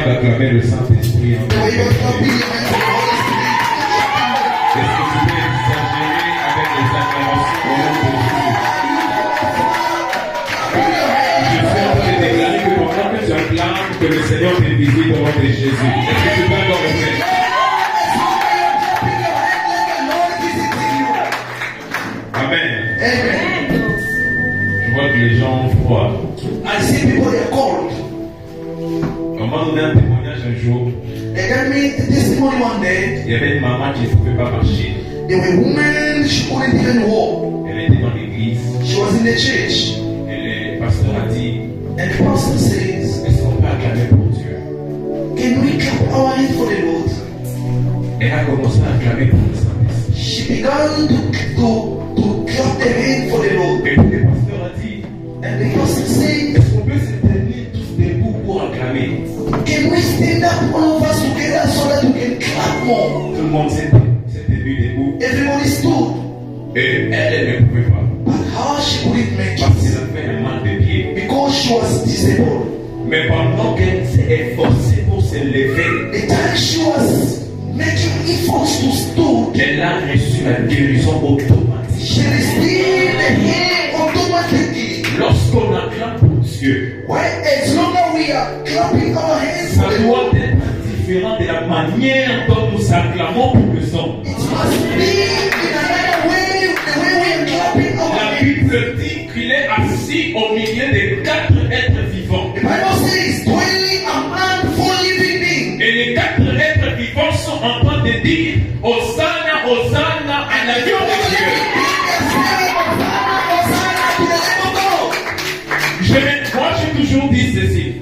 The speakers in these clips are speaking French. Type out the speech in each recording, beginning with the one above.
d'acclamer le Saint-Esprit en The way you are clapping your hands for the Holy Spirit. Est-ce que tu peux exagérer avec les acclamations au nom de Jésus? Je suis en train de déclarer que pendant que tu acclames, que le Seigneur te visite au nom de Jésus. Est-ce que tu peux encore le faire? Amen. Amen. Je vois que les gens ont froid. I see people they are cold. On m'a donné un témoignage un jour. They gave me the testimony one day. Il y avait une maman qui ne pouvait pas marcher. There were women, she couldn't even walk. Elle était dans l'église. She was in the church. Et le pasteur a dit, And the pastor says, est-ce qu'on peut acclamer pour Dieu? can we clap our hands for the Lord? Elle a commencé à acclamer pour le Saint-Esprit. She began to clap their hands for the Lord. Et puis le pasteur a dit, And the pastor said, est-ce qu'on peut se tenir tous debout pour acclamer? can we stand up all of us together so that we can clap more? Tout le monde s'est mis debout. Everybody stood. Et elle ne pouvait pas. But how she couldn't make Parce qu'elle it? avait un mal de pied. Because she was disabled. Mais pendant qu'elle s'est efforcée pour se lever, The time she was making efforts to stand, elle a reçu la guérison automatique. she received the healing automatically. Lorsqu'on acclame pour Dieu, Why, as long as we are clapping our hands ça for the doit Lord, être différent de la manière dont nous acclamons pour le son. it must be in another way, the way we are clapping our La hands. Bible dit qu'il est assis au milieu des 4 êtres vivants. The Bible says, dwelling among four living beings. Et les 4 êtres vivants sont en train de dire Hosanna, Hosanna à la Dieu de Dieu. Moi j'ai toujours dit ceci.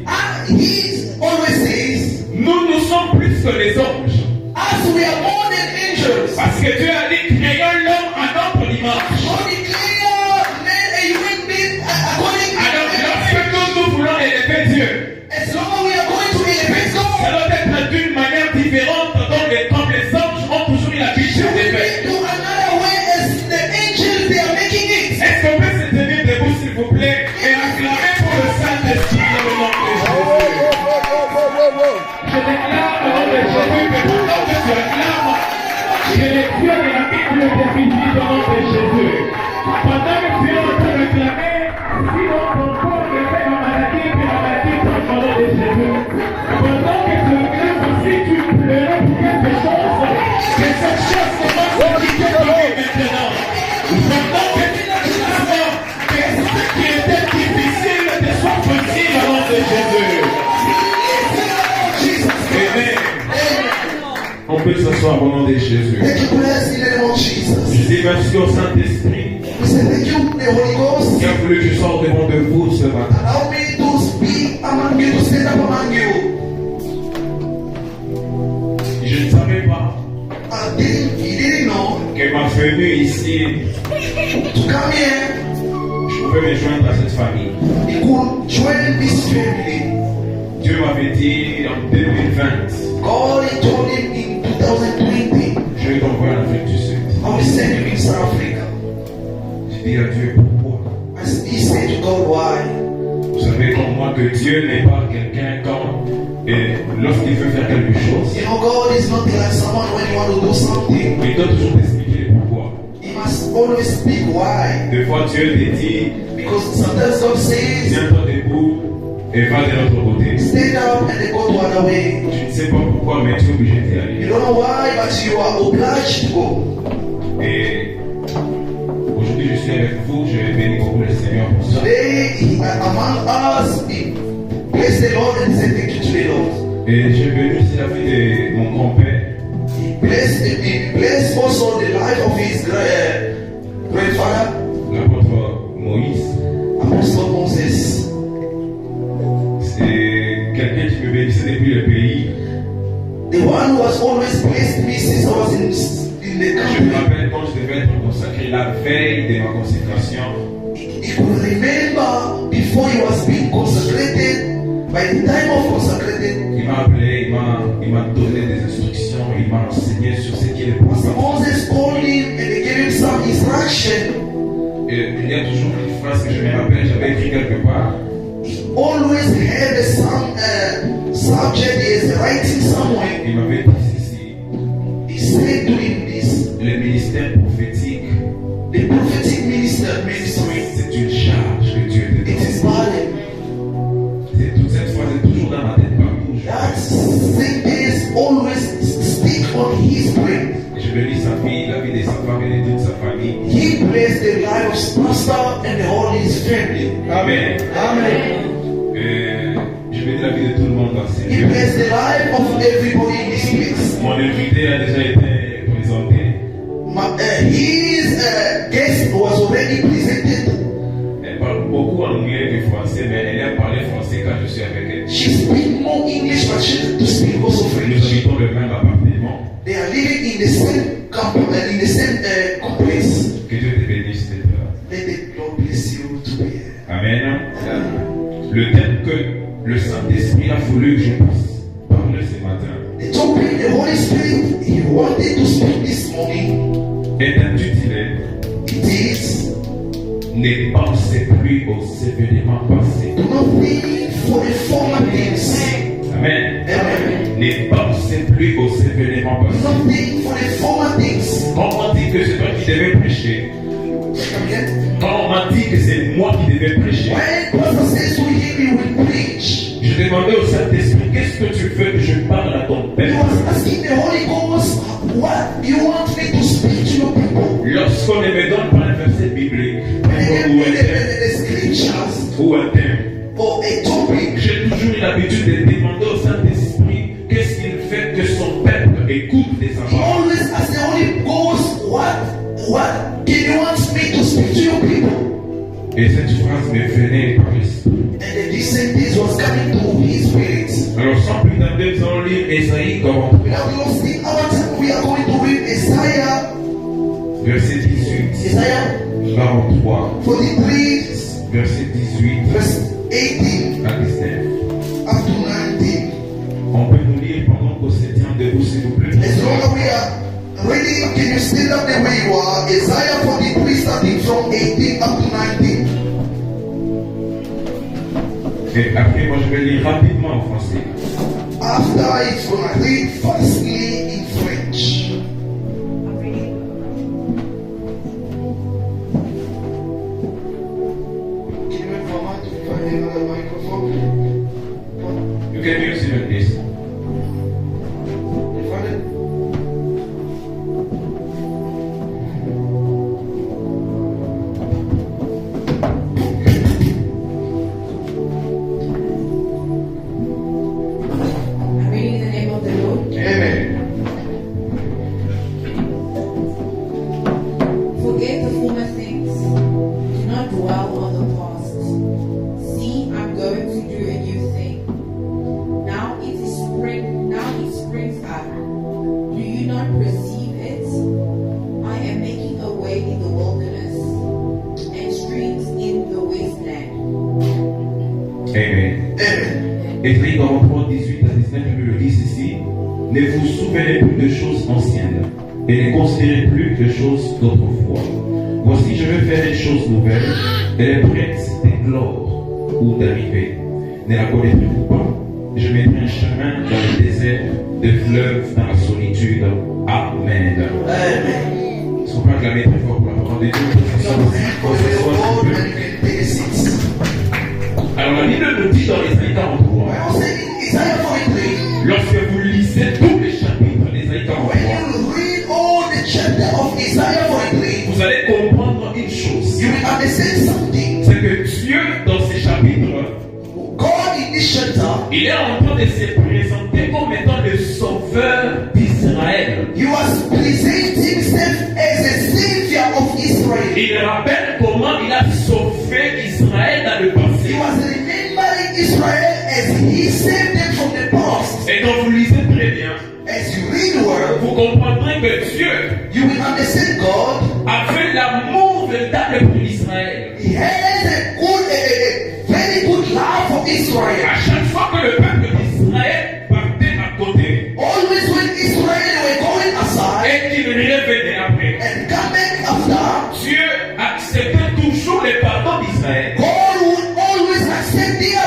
He always says, Nous sommes plus que les anges. as we are more than angels, Parce que Dieu a dit créons l'homme à notre image. God declare man a human being according Alors to lorsque nous voulons élever Dieu, as long as we are going to elevate ça God, doit être d'une manière différente comme les anges ont toujours eu l'habitude de faire. to another way as the angels they are making it. Est-ce qu'on peut se tenir debout s'il vous plaît et acclamer pour le Saint-Esprit dans le nom de Jésus? Je déclare au nom de Jésus que pendant que tu acclames, que les dieux de la Bible te visitent au nom de Jésus. Pendant que tu es en train d'acclamer, si on comprend que c'est la maladie, puis la maladie tombe au nom de Jésus. Pendant que tu acclames aussi, tu pleurais pour quelque chose, que cette chose commence à quitter ta vie maintenant. Pendant que tu acclames, que ce qui était difficile te soit possible au nom de Jésus. Amen. On peut s'asseoir au nom de Jésus. Thank you, bless in the name of Jesus. Je dis merci au Saint-Esprit We say thank you, the Holy Ghost. qui a voulu que je sorte devant de vous ce matin. Allow me to speak among you, to stand up among you. Je ne savais pas He didn't know que ma venue ici, to come here. je pouvais me joindre à cette famille. He could join this family. Dieu m'avait dit en 2020, God he told him in 2020, je vais t'envoyer en Afrique du Sud. I will send you in South Africa. J'ai dit à Dieu pourquoi. He said to God, why? Vous savez comme moi que Dieu n'est pas quelqu'un lorsqu'il veut faire quelque chose. You know, God is not like someone when you want to do something. Il doit toujours t'expliquer pourquoi. He must always speak why. Des fois Dieu te dit, Because sometimes God says, tiens-toi debout et va de l'autre côté. stand up and then go to another way. Tu ne sais pas pourquoi, mais tu es obligé d'y You aller. don't know why, but you are obliged to go. Et aujourd'hui, je suis avec vous. Je bénis beaucoup le Seigneur pour ça. Today, among us, bless the Lord and say thank you to the Lord. Et je bénis aussi la vie de mon grand-père. He blessed also the life of his grandfather, L'apôtre Moïse. Apostle Moses. C'est quelqu'un qui me bénissait depuis le pays. The one who has always blessed me since I was in the Je me country. rappelle quand je devais être consacré la veille de ma consécration. He could remember before he was being consecrated. By the time of consecrated, Il m'a appelé, il m'a donné des instructions, il m'a enseigné sur ce qu'il est Pastor possible. Moses called him and they gave him some instruction. Et il y a toujours une phrase que je me rappelle, j'avais écrit quelque part. he always had some subject he is writing somewhere. Il m'avait dit ceci. He said doing this. Le ministère prophétique, The prophetic ministry, c'est une charge que Dieu te it donne. is burden. C'est toute cette phrase est toujours dans ma tête partout. That thing is always stick on his brain. Je me lis sa vie, la vie de sa femme et de toute sa famille. He blessed the life of pastor and the whole his family. Amen. Amen. Je vais dire la vie de tout le monde dans ces He lieux. blessed the life of everybody in this place. Mon invité a déjà été présenté. His guest was already presented. Elle parle beaucoup anglais que français, mais elle aime parler français quand je suis avec elle. She speaks more English, but she to speak also Nous French. habitons le même appartement. They are living in the same complex. Que Dieu te bénisse d'être là. Let the Lord bless you to be here. Amen. Le thème que le Saint-Esprit a voulu que je puisse parler ce matin The topic the Holy Spirit He wanted to speak this morning. est intitulé It is Ne pensez plus aux événements passés. do not think for the former things. Amen. Amen. Ne pensez plus aux événements Do passés. not think for the former things. Quand on dit que c'est toi qui devais prêcher, Come again. quand on m'a dit que c'est moi qui devais prêcher, When pastor says to him, he will preach. je demandais au Saint-Esprit, qu'est-ce que tu veux que je parle à ton He père? was asking the Holy Ghost, what you want me to speak to your people? Lorsqu'on ne me donne pas un verset biblique, When they give ou me un thème, the scriptures ou un thème, or a topic, j'ai toujours eu l'habitude de demander au Saint-Esprit qu'est-ce qu'il fait que son peuple écoute des he enfants. always asks the Holy Ghost, what do you want me to speak to your people? Et cette phrase me venait par l'esprit. And the sentence was coming to his spirit. Alors sans plus tarder, nous allons lire Ésaïe 43, Without wasting our time, we are going to read Isaiah, verset 18. Isaiah 43, 43, verset 18 verse 18 à 19. up to 19. On peut nous lire pendant qu'on se tient debout, s'il vous plaît. As long as we are reading, can you stand up the way you are? Isaiah 43, starting from 18 up to 19. Et après, moi, je vais lire rapidement en français. After it's going to read firstly in French. Can you wait for a moment to find another microphone? You can use even this. You found it? I'm reading in the name of the Lord. Amen. Forget the former things. Do not dwell on the past. See, I'm going to do a new thing. Now it is spring. Now it springs up. Do you not perceive it? I am making a way in the wilderness and streams in the wasteland. Amen. Amen. Écrit dans 3, 18 à 19, je le dis ici. Ne vous souvenez plus de choses anciennes et ne considérez plus de choses d'autrefois. Voici, je vais faire une chose nouvelle. Elle est prête d'éclore ou d'arriver. Ne la connaîtrez-vous pas? Je mettrai un chemin dans le désert, des fleuves dans la solitude. Amen. Amen. Est-ce qu'on peut acclamer très fort pour la parole de Dieu? For the Lord, and you can take a seat. Alors la Bible nous dit dans l'Ésaïe 43, Bible said in Isaiah 43, lorsque vous lisez tous les chapitres d'Ésaïe 43, when you read all the chapter of Isaiah 43, vous allez comprendre une chose. you will understand something. C'est que Dieu, dans ces chapitres, God in this chapter, il est en train de se présenter comme étant le sauveur d'Israël. he was presenting himself as a savior of Israel. Il rappelle comment il a sauvé Israël dans le He passé. was remembering Israel as he saved them from the past. Et quand vous lisez très bien, As you read the word, vous comprendrez que Dieu you will understand God. avait l'amour véritable pour Israël. He has a very good love for Israel. À chaque fois que le peuple d'Israël partait à côté Always when Israel were going aside et qu'il revenait après, and coming after, Dieu acceptait toujours les pardons d'Israël. God would always accept their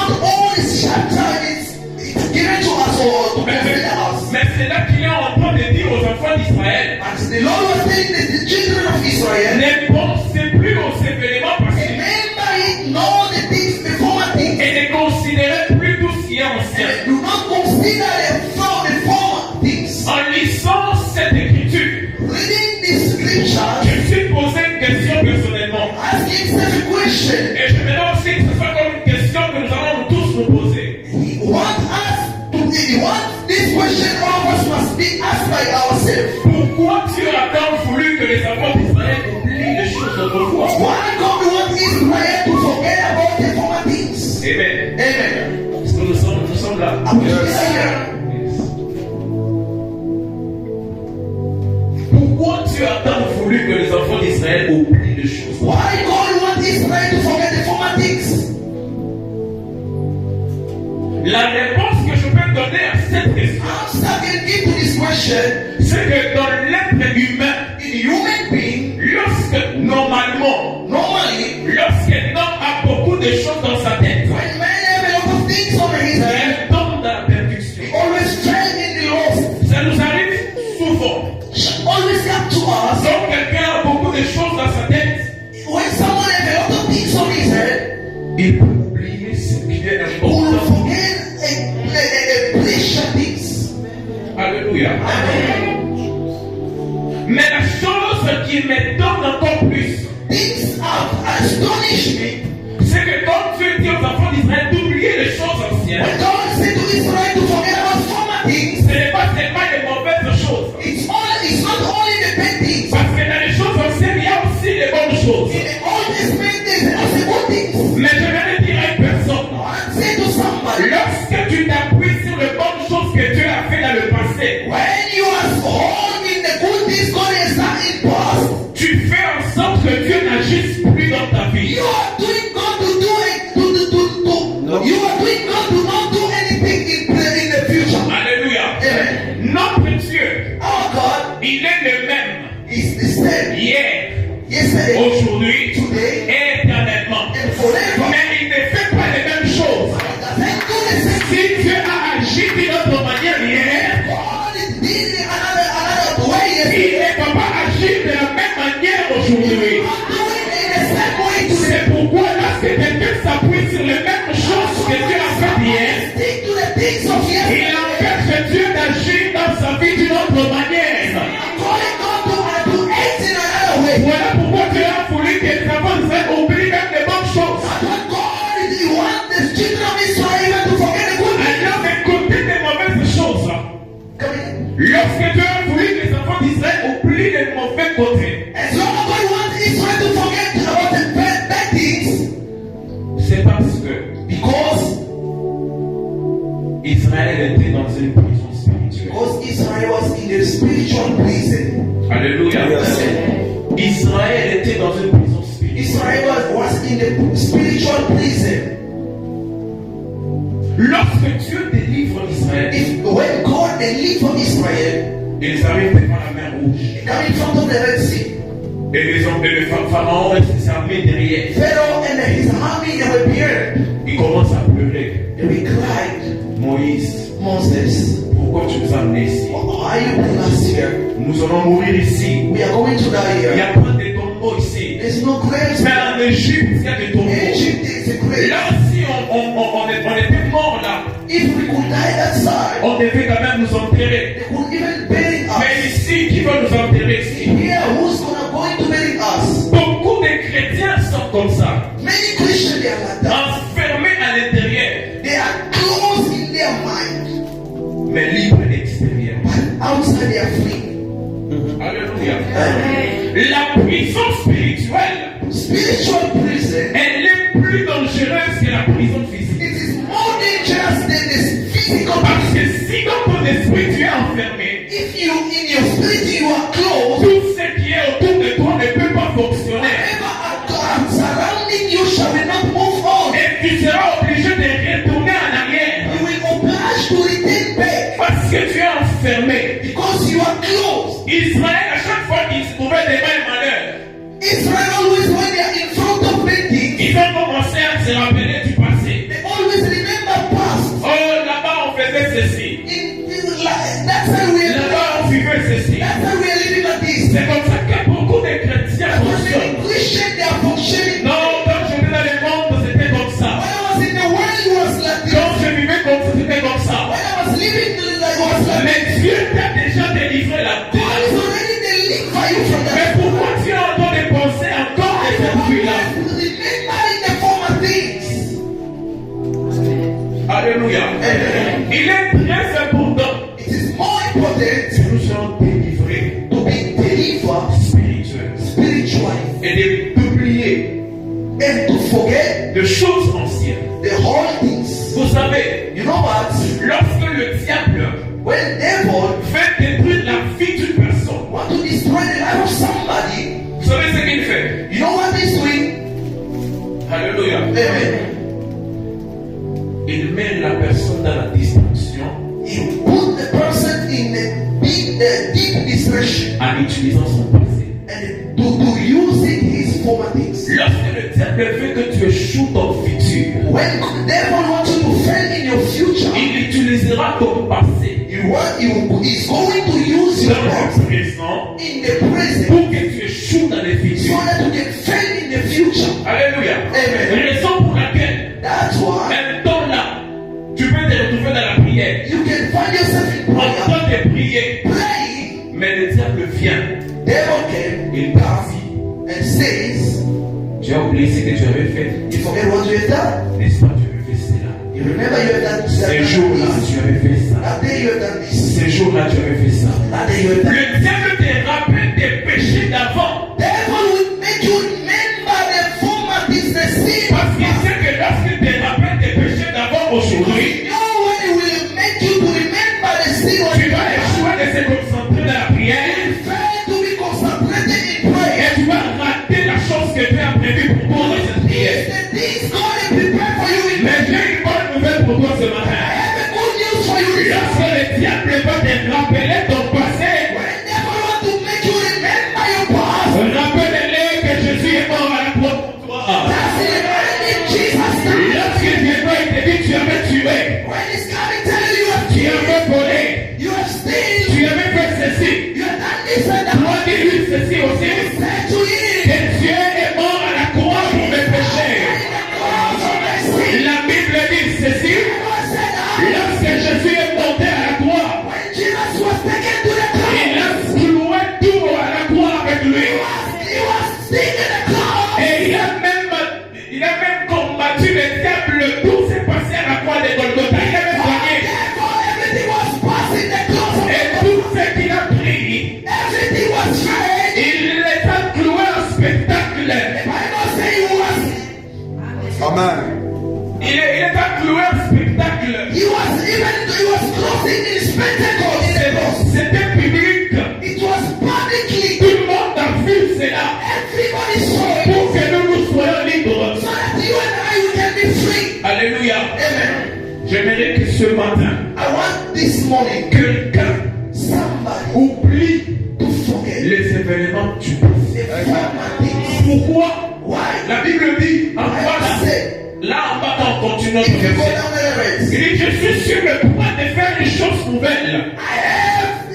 not only shelter it's given to us or to benefit us. Mais c'est là qu'il est en train de dire aux enfants d'Israël, But the Lord was telling the children of Israel, ne pensez plus aux événements passés remember it, know the things, the former things, et ne considérez plus tout ce qui est ancien. and do not consider the former things. En lisant cette écriture, Reading this scripture, je me suis posé une question personnellement. asking such a question, Et je me aussi que ce soit comme une question que nous allons tous nous poser. he wants this question all of us must be asked by ourselves. Pourquoi Dieu a tant voulu que les enfants d'Israël oublient les choses d'autrefois? Why God wants Israel to forget about the former things? Amen. Amen. Est-ce que nous sommes là? Are we here? Pourquoi Dieu a tant voulu que les enfants d'Israël oublient les choses? Why God wants Israel to forget the former things? La réponse que je peux donner à cette question, Answer I can give to this question, c'est que dans l'être humain, in human being, lorsque normalement, normally, lorsqu'un homme a beaucoup de choses dans sa tête, when man have a lot of things over his head, il tombe dans la perdition. he always fell in the lost. Ça nous arrive souvent. Always come to us. Quand quelqu'un a beaucoup de choses dans sa tête, When someone has a lot of things on his head, il peut oublier ce qui est he will important. forget a precious things. Alléluia. Mais la chose qui me donne encore plus, Things have astonished me. c'est que quand Dieu dit aux enfants d'Israël d'oublier les choses anciennes, When God said to Israel to forget about former things, ce n'est pas seulement les mauvaises choses. it's not only the bad things. Parce que dans les choses anciennes, il y a aussi les bonnes choses. In the Old Testament, there's also good things. Mais je vais le dire à une personne. I say to somebody, Lorsque tu t'appuies sur les bonnes choses que Dieu a fait dans le passé, when you are holding the good things God has done in past, tu fais en sorte que Dieu n'agisse plus dans ta vie. you are doing God to do it. You are doing God to not do anything in the future. Alléluia. Amen. Notre Dieu, Our God il est le même is the same hier, yesterday, aujourd'hui today, et éternellement. and forever. Mais il ne fait pas les mêmes choses. He doesn't do the same thing. Si Dieu a agi d'une autre manière hier, God did it another way il yesterday. ne va pas agir de la même manière aujourd'hui. Not doing it in the same way today. C'est pourquoi lorsque quelqu'un s'appuie sur les mêmes choses que Dieu a fait hier, Stick to the things of il yesterday. empêche Dieu d'agir dans sa vie d'une autre manière. Calling God to act in another way. Voilà pourquoi Dieu a voulu que les enfants d'Israël oublient même les bonnes choses. That's what God is. He wants the children of Israel even to forget the good things. Alors écoutez les mauvaises choses. Come in. Lorsque Dieu a voulu que les enfants d'Israël oublient les mauvais côtés, As long as God wants Israel to forget about the bad things, c'est parce que because Israël était dans une prison spirituelle. Israel was in the spiritual prison. Alléluia. Israël était dans une prison spirituelle. Israel was in the spiritual prison. Lorsque Dieu délivre Israël, When God delivered Israel, ils arrivent devant la mer rouge. they come in front of the Red Sea. Et le pharaon et ses armées derrière. Pharaoh and his army, they were beard. Ils commencent à pleurer. They cried, Moïse, Moses, pourquoi tu nous as amenés ici? why are you bringing us here? Nous allons mourir ici. We are going to die Il n'y here. a pas de tombeau ici. There's no graves. Mais en Égypte, il y a des tombeaux. Egypt is a grave. Là, si on était morts là, If we could die that side, on devait quand même nous enterrer. they could even bury Mais us. ici, qui va nous enterrer ici? Here, who's going to bury us? Beaucoup de chrétiens sont comme ça, Many Christians, they are like that. enfermés à l'intérieur, They are closed in their mind, mais libres à l'extérieur. but outside they are free. Alléluia. Amen. La prison spirituelle, Spiritual prison, elle est plus dangereuse que la prison physique. it is more dangerous than this physical Parce prison. que si dans ton esprit tu es enfermé, If you, in your spirit, you are closed, tout ce qui est autour de toi ne peut pas fonctionner. whatever surrounding you shall not move on. Et tu seras obligé de retourner en arrière. You will oblige to return back Parce que tu es enfermé. because you are closed. Israël, à chaque fois qu'ils se trouvaient des mêmes malheurs, Israel always, when they are in front of bad things, ils ont commencé à se rappeler du passé. they always remember Alléluia. Il est très important It is more important que nous soyons délivrés to be delivered spirituellement spiritually et d'oublier and to forget de choses anciennes. the whole things. Vous savez, You know what? lorsque le diable When devil veut détruire la vie d'une personne, want to destroy the life of somebody, vous savez ce qu'il fait? you know what he's doing? Alléluia. Amen. Il met la personne dans la distraction He put the person in a deep distraction en utilisant son passé. and to using his former things. Lorsque le diable veut que tu échoues ton futur, When the devil wants you to fail in your future, il utilisera ton passé he's going to use your dans past le présent in the present pour que tu échoues dans le so futur. that you can fail in the future. Alléluia. Amen. Raison pour laquelle, That's why un temps là, tu peux te retrouver dans la prière. you can find yourself in En prayer, train de prier, praying. mais le diable vient. Devil came Il dit, and says, tu as oublié ce que tu avais fait. you forget what you have done. N'est-ce pas, tu avais fait cela. You remember you have done Ces jours-là, this. tu avais fait ça. That day you have done this. Ces jours-là, tu avais fait ça. That day you have done. Le diable te rappelle des péchés d'avant. Devil will make you remember the former things, the sin. Parce qu'il sait que lorsqu'il te rappelle des péchés d'avant aujourd'hui, No one will make you to remember the sin of tu your vas échouer de se concentrer dans la prière fail to be concentrated in prayer. et tu vas rater la chose que Dieu a prévue pour toi dans cette prière. The things God has prepared for you in Mais j'ai une bonne nouvelle pour toi ce I matin. have a good news for you. Lorsque le diable va te rappeler ton passé, When devil want to make you remember your past, rappelle-le que Jésus est mort à la croix pour toi. that's the reminding Jesus died. Lorsqu'il vient pas, il te dit tu avais tué, When he's coming telling you tu avais volé, you have stayed, tu avais fait ceci. you have done this and that. Toi dis-lui ceci aussi. Say to him, Que Dieu est mort à la croix pour mes péchés. cause of my sin. La Bible dit ceci. God said that Lorsque Jésus est monté à la croix, when Jesus was taken to the cross, il a cloué tout à la croix avec lui. he was singing the cross. Et il a même combattu le diable. Tout s'est passé à la croix de Golgotha. Il avait soigné. Therefore, everything was passing the cross of Et tout ce qu'il a pris, everything was tried. il les a cloués en spectacle. Bible say he was Il est à cloué en spectacle. crossing in spectacle in the cross. C'était public. It was publicly. Tout le monde a vu cela. Everybody saw it Pour que nous soyons libres. so that you and I we can be free. Alléluia. Amen. J'aimerais que ce matin, I want this morning quelqu'un somebody oublie to forget les événements du passé. the former things. Pourquoi? Why? La Bible dit en bas I là, said, là en bas quand on continue notre if you go verset, down the rest, il dit je suis sur le point de faire une chose nouvelle.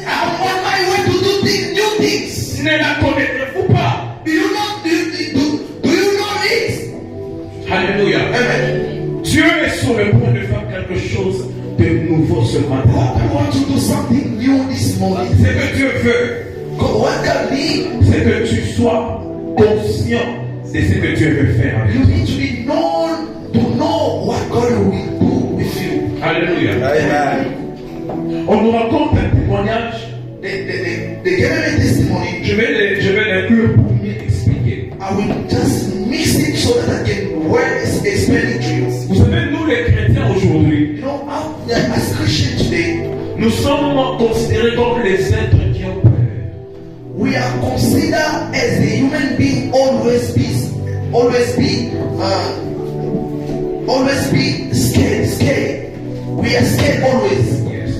I'm on my way to do new things. Ne la connaîtrez-vous pas? Do you know it? Alléluia. Amen. Dieu est sur le point de faire quelque chose de nouveau ce matin. God wants to do something new this morning. Ce que Dieu veut, What God needs, c'est que tu sois conscient de ce que Dieu veut faire avec you toi. need to be known to know what God will do with you. Alléluia. Amen. On nous raconte un témoignage. They gave me a testimony. Je vais l'inclure pour mieux expliquer. I will just mix it so that I can explain it to you. Vous savez, nous les chrétiens aujourd'hui, You know, as Christians today, nous sommes considérés comme les êtres qui ont peur. we are considered as a human being always be scared. We are scared always. Yes.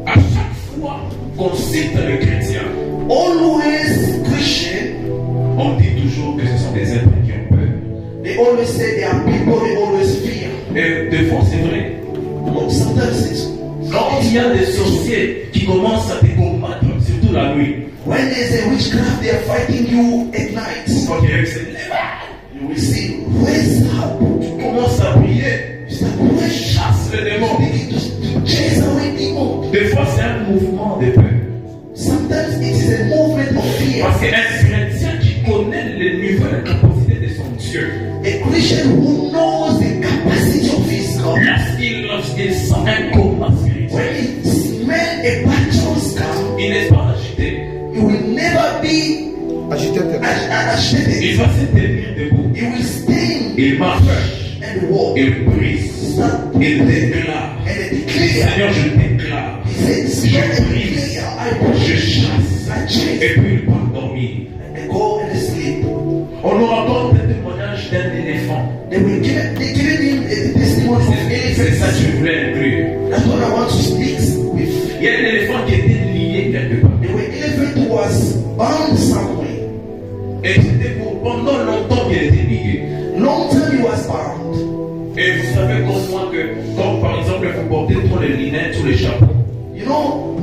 À chaque fois qu'on cite les chrétiens, Always Christian, on dit toujours que ce sont des êtres qui ont peur. they always say they are people they always fear. Et des fois, c'est vrai. No, sometimes it's Quand il y a des sorciers qui commencent à te combattre, surtout la nuit, when there's a witchcraft, they are fighting you at night. quand il y a se lève, You will see, raise up. tu commences à prier, You start praying. chasse le démon. Begin to chase away demons. Des fois, c'est un mouvement de peur. Sometimes it is a movement of fear. Parce qu'un chrétien qui connaît le niveau et la capacité de son Dieu, A Christian who knows the capacity of his God, lorsqu'il lorsqu'il sent un combat spirituel, when he smells a battle come, il n'est pas agité. he will never be Agitated. agitated. Il va se tenir debout. He will stay Il marche. and walk. Il brise. Stand Il déclare. and declare. Seigneur, je déclare. He says, Je "Lord, brise. I Je chasse. I chase Et puis il part dormir. and they go and they sleep." On nous raconte le témoignage d'un éléphant. They give him a testimony of C'est ça elephants. que je voulais inclure. That's what I want to speak with. Il y a un éléphant qui était lié quelque part. The elephant was bound somewhere. Et c'était pour pendant longtemps qu'il était lié. Long time he was bound. Et vous savez comme moi que quand par exemple vous portez trop les lunettes ou les chapeaux, You know,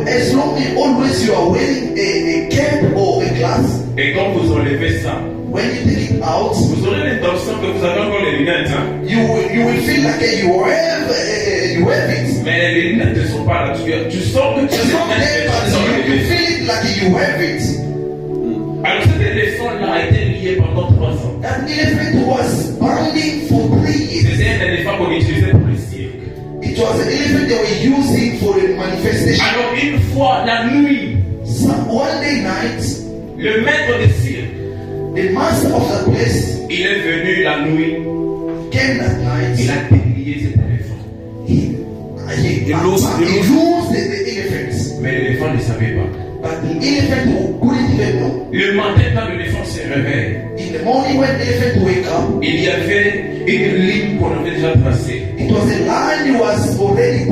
as long as always you are wearing a cap or a glass, et quand vous enlevez ça, when you take it out, vous aurez l'impression que vous avez encore les lunettes. Hein? you will feel like you have it. Mais les lunettes ne sont pas là. Tu sens que tu It's not there, but you lunettes. feel it like you have it. Alors cet éléphant-là a été lié pendant 3 ans. That elephant was bounding for 3 years. C'était un éléphant qu'on utilisait pour le cirque. It was an elephant they were using for a manifestation. Alors une fois la nuit, So one day night, le maître de cirque, the master of the place il est venu la nuit, came that il night. a délié cet éléphant. He loosed the elephants. Mais l'éléphant ne savait pas. But the elephant couldn't even know. Le matin, quand l'éléphant se réveille, In the morning when the elephant wake up, il y avait une ligne qu'on avait déjà tracée. it was a line he was already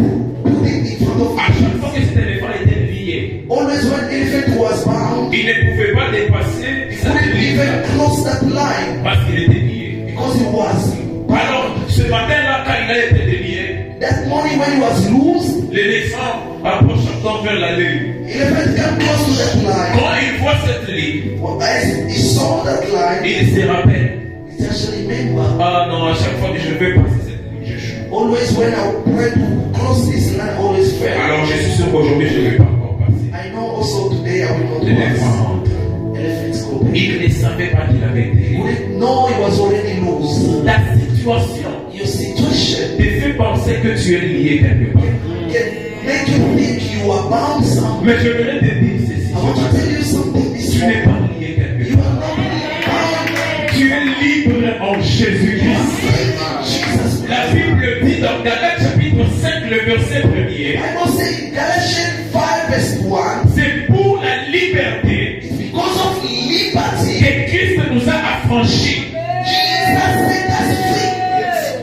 putting in front of À him. chaque fois que cet éléphant était lié, Always when elephant was bound, il ne pouvait pas dépasser he cette couldn't ligne even cross that line parce qu'il était lié. because he was Alors, ce matin-là, quand il a été délié, that morning when he was loose, l'éléphant approchant vers la ligne. elephant came close to that line. Quand il voit cette ligne, Well, as he saw that line, il se rappelle. he actually remember. Ah non, à chaque fois que je vais passer cette ligne, je joue. Always when I try to cross this line, I always fail. Alors, je suis sûr qu'aujourd'hui, je ne vais pas encore passer. I know also today I will not L'éléphant pass. rentre. Elephants go there. Il ne savait pas qu'il avait été He lié. wouldn't know he was already loose. La situation Your situation te fait penser que tu es lié quelque part. can make you think you are bound somewhere. Mais je voulais te dire ceci. I want to tell you something this Tu n'es morning. pas lié quelque You part. are not bound. Tu es libre en Jésus-Christ. Jesus. La Bible dit dans Galates chapitre 5, le verset 1er, Bible says in Galatians 5 verse 1, c'est pour la liberté it's because of liberty que Christ nous a affranchis. Jesus set us free.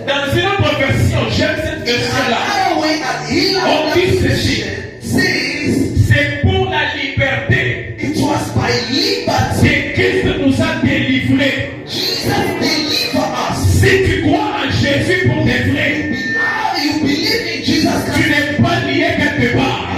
Dans une autre version, j'aime cette version-là. Another way that he On dit ceci. says C'est pour la liberté it was by liberty que Christ nous a délivrés. Jesus delivered us. Si tu crois en Jésus pour des vrais, You believe in Jesus tu Christ. n'es pas lié quelque part.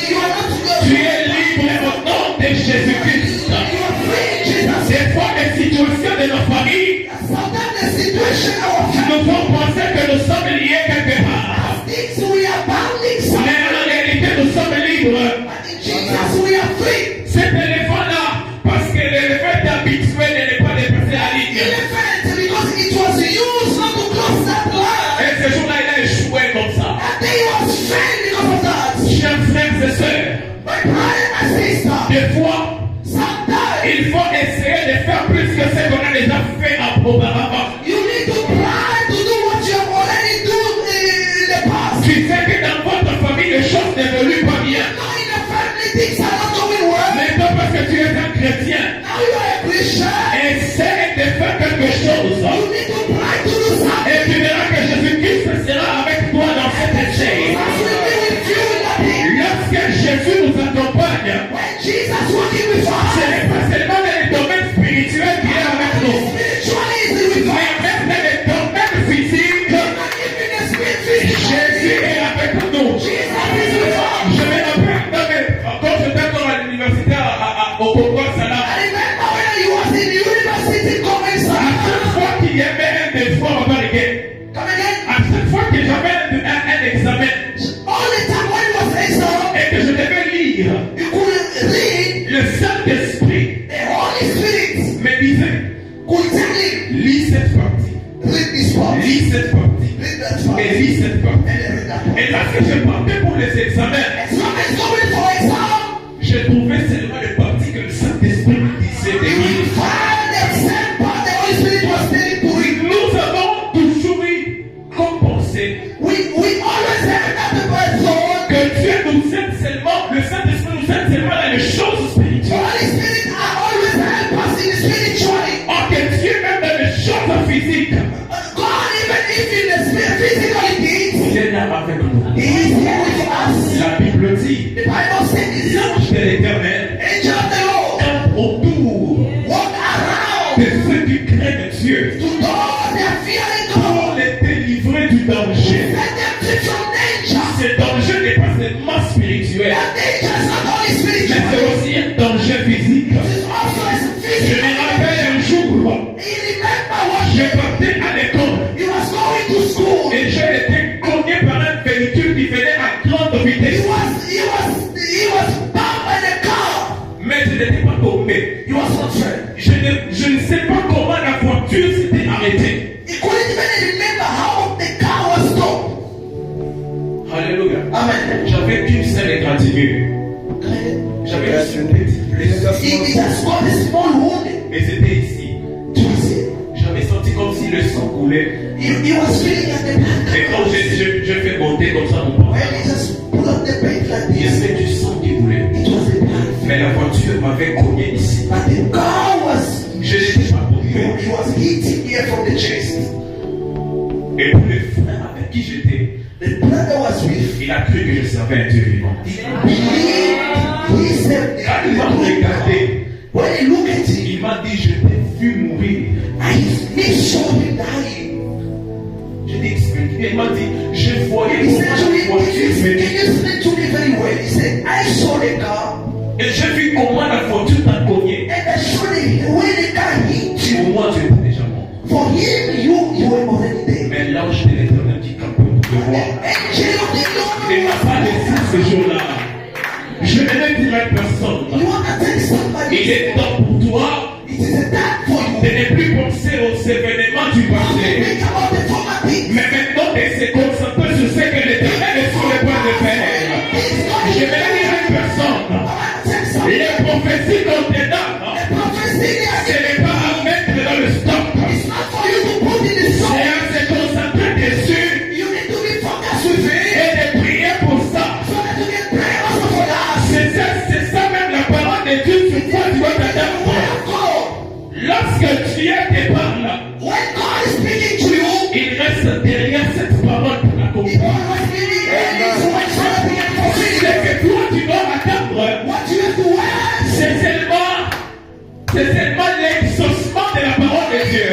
You are not Tu es libre au nom de Jésus-Christ. You are free in Jesus. Des fois, les situations de nos familles Sometimes the situation our nous font penser que nous sommes liés quelque part. things we are bounding Mais somewhere. en réalité, nous sommes libres. But in Jesus we are free. Cet éléphant-là, parce que l'éléphant est habitué de ne pas dépasser la ligne. Elephant, because it was used not to cross that line. Et ce jour-là, il a échoué comme ça. And they was failed because of that. Chers frères et sœurs, My brother and sister, des fois, sometimes il faut essayer de faire plus que ce qu'on a déjà fait auparavant. you need to try to do what you have already done in the past. Tu sais que dans votre famille, les choses n'évoluent pas bien. Now in the family things are not going well. Mais toi, parce que tu es un chrétien, Now you are a Christian. essaie de faire quelque chose. You need to try to do something. Et tu verras que Jésus-Christ sera avec toi dans cet essai. Jesus will be with you in that day. Lorsque Jésus nous accompagne, When Jesus walking with ce us, n'est pas seulement dans les domaines spirituels qu'il est avec nous, spiritually is with us. mais même dans les domaines physiques, And even the spirit Jésus est avec nous. Jesus is with us. Je me rappelle quand j'étais encore à l'université au Congo, I remember when you was in university coming à chaque somewhere. fois qu'il y avait un devoir à valider, Come again. à chaque fois que j'avais un examen All the time when you was exam, et que je devais lire, you couldn't read. le Saint-Esprit The Holy Spirit me disait, could tell him, lis cette partie, read this part, lis cette partie, read that part, et lis cette partie. Et lorsque je partais pour les examens, je trouvais seulement les parties que le Saint-Esprit me disait de lire. Nous avons toujours eu comme pensée que Dieu nous aide seulement, le Saint-Esprit nous aide seulement dans les choses spirituelles. Or que Dieu même dans les choses physiques, il est là avec nous. La Bible dit, l'ange de l'Éternel campe autour de ceux qui craignent Dieu pour les délivrer du danger. Ce danger n'est pas seulement spirituel, mais c'est aussi un danger physique. Je me rappelle un jour, je partais à l'école et j'ai été cogné par un véhicule qui venait à grande vitesse. Mais je n'étais pas tombé. Je ne sais pas comment la voiture s'était arrêtée. Alléluia. Amen. J'avais qu'une seule égratignure. J'avais une seule petite blessure. Et c'était ici. J'avais senti comme si le sang coulait. Et quand je fais monter comme ça mon bras, il y avait du sang qui coulait. Mais la voiture m'avait cogné ici. Je n'étais pas tombé. Et pour les frères avec qui j'étais, il a cru que je servais un Dieu vivant. Quand il m'a regardé, il m'a dit, je t'ai vu mourir. Je t'ai expliqué. Il m'a dit, je voyais comment la voiture et j'ai vu comment la voiture t'a cogné. Pour moi, tu étais déjà mort. Mais l'ange de l'Éternel qui campe pour te voir. Il ne m'a pas laissé ce jour-là. Je ne l'ai dit à personne. Il est temps pour toi de ne plus penser aux événements du passé. Mais maintenant de se concentrer sur ce que l'Éternel est sur le point de faire. Je ne l'ai dit à personne. Les prophéties qu'on te donne, ce n'est pas à mettre dans le stock. C'est à se concentrer dessus et de prier pour ça. C'est ça même la parole de Dieu sur quoi tu dois t'attendre. Lorsque Dieu te parle, il reste derrière cette parole pour l'accomplir. C'est que toi tu dois attendre. C'est seulement l'exaucement de la parole de Dieu.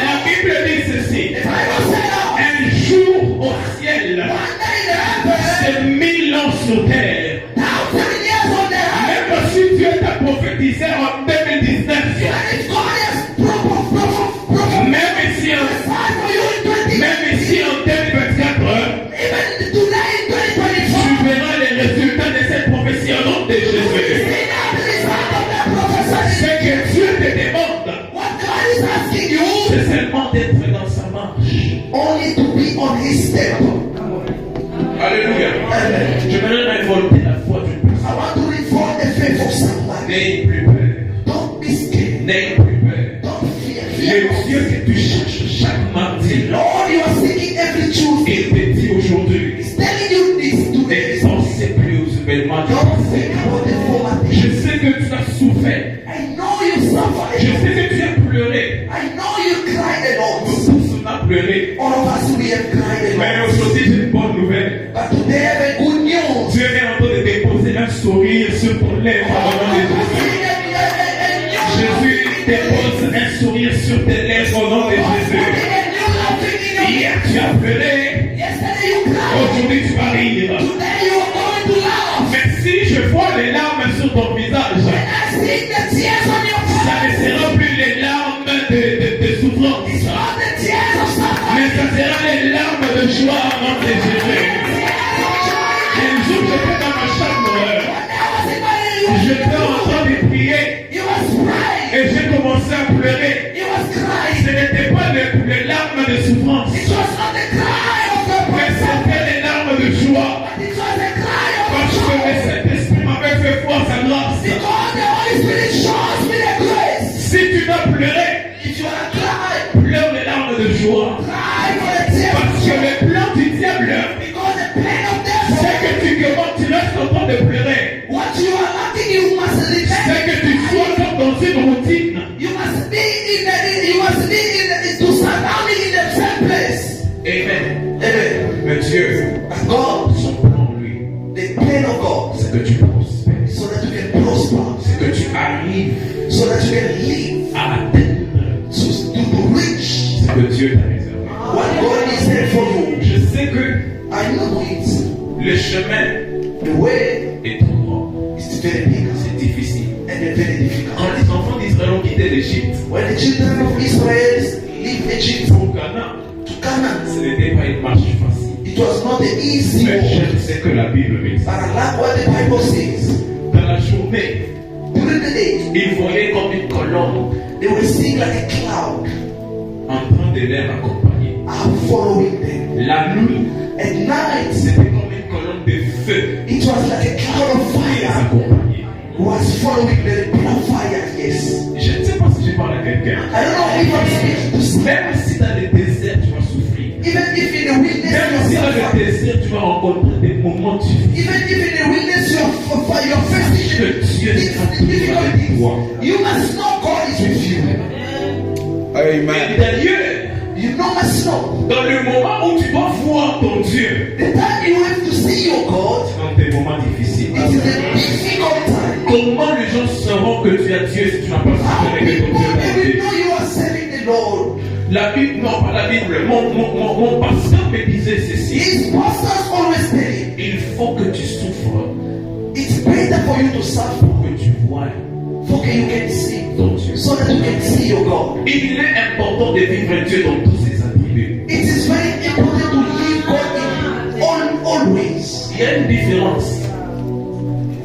La Bible dit ceci. Un jour au ciel, c'est 1000 ans sur terre. Même si Dieu t'a prophétisé en 2019, même ici en 2024, tu verras les résultats de cette prophétie au nom de Jésus. Ce que Dieu te demande, c'est seulement d'être dans sa marche. Alléluia. Je me donne à involter la foi d'une personne. N'ayez plus peur. N'ayez plus peur. Le Dieu que tu cherches chaque mardi, il te dit aujourd'hui, ne pensez plus aux événements du passé. Je sais que tu as souffert. Je sais que tu as pleuré. Nous tous on a pleuré. Mais aujourd'hui j'ai une bonne nouvelle. Dieu est en train de déposer un sourire sur ton lèvre au nom de Jésus. Jésus dépose un sourire sur tes lèvres au nom de Jésus. Hier tu as pleuré. Aujourd'hui tu vas rire. Mais si je vois les larmes sur ton visage, ça ne sera plus les larmes de souffrance, mais ça sera les larmes de joie au nom de Jésus. Un jour j'étais dans ma chambre, j'étais en train de prier et j'ai commencé à pleurer. Ce n'était pas les larmes de souffrance, pain of death. Ce que tu commandes, tu restes en train de pleurer. What you are lacking, you must C'est repent. que tu sois comme dans une routine. You must be to surrounding in the same place. Amen. Amen. Mais Dieu, And God, son plan, lui, the plan of God, c'est que tu prospères. so that you can prosper, C'est que tu arrives so that you can live, à atteindre to reach ce que Dieu t'a réservé. what God is there for you. Je sais que I know it. le chemin The way est trop grand. is very big C'est difficile. and very difficult. Quand les enfants d'Israël ont quitté l'Égypte When the children of Israel leave Egypt au Ghana, to Canaan, ce n'était pas une marche facile. it was not the easy Mais walk. je sais que la Bible me dit. But I like what the Bible says. Dans la journée, During the day, ils voyaient comme une colombe they will sing like a cloud, en train de les accompagner. are following them. La nuit, At night, c'était comme une colombe de feu it was like a cloud of qui les fire accompagnait. who was following the pure fire. Yes. Je ne sais pas si je parle à quelqu'un. I don't know if I'm speaking to some. Même si dans le désert, tu vas souffrir. Even if in the wilderness Même si you dans le suffer, désert, tu vas rencontrer des moments difficiles. even if in the wilderness you're facing Que Dieu sera toujours avec toi. you must know God is with you. Et d'ailleurs, You must know dans le moment où tu dois voir ton Dieu, the time you have to see your God. dans tes moments difficiles, It is a difficult time. comment les gens sauront que tu as Dieu si tu n'as pas How souffert que people ton Dieu t'a will aidé? know you are serving the Lord. La Bible, non pas la Bible, mon pasteur me disait ceci. His pastors always tell him, Il faut que tu souffres it's better for you to suffer, pour que tu vois for you can see, ton Dieu. so that you can see your God. Il est important de vivre Dieu dans tous ses attributs. It is very important to live God in always. Il y a une différence.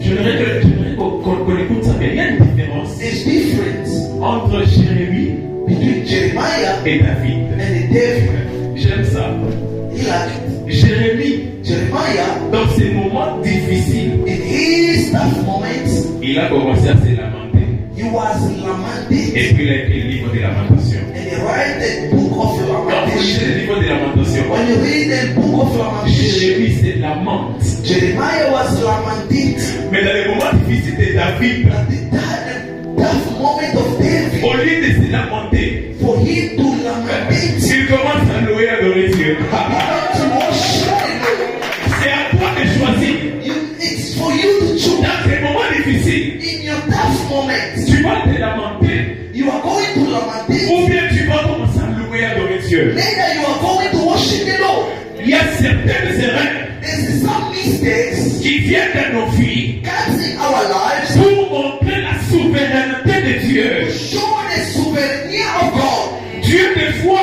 J'aimerais qu'on écoute ça, mais il y a une différence There's difference entre Jérémie between Jeremiah et David. and David. J'aime ça. He like Jérémie, Jeremiah dans ses moments difficiles, in his tough moments. il a commencé à se lamenter. He was lamenting, Et puis il a écrit le livre des lamentations. and he write the book of Quand vous lisez le lamentation. livre des lamentations, When you read the book of lamentation, Jérémie se lamente. Jeremiah was lamenting Mais dans les moments difficiles de David, at the tough moment of David. au lieu de se lamenter, For him to lament, il commence à louer et adorer Dieu. to worship the Lord. C'est à toi de choisir. It's for you to choose. Dans ces moments difficiles, In your tough moments, tu vas te lamenter you are going to lament. ou bien tu vas commencer à louer et adorer Dieu. Later, you are going to worship the Lord. Il y a certaines erreurs There's some mistakes qui viennent dans nos vies comes in our lives pour montrer la souveraineté de Dieu. to show the sovereignty of God. Dieu, des fois,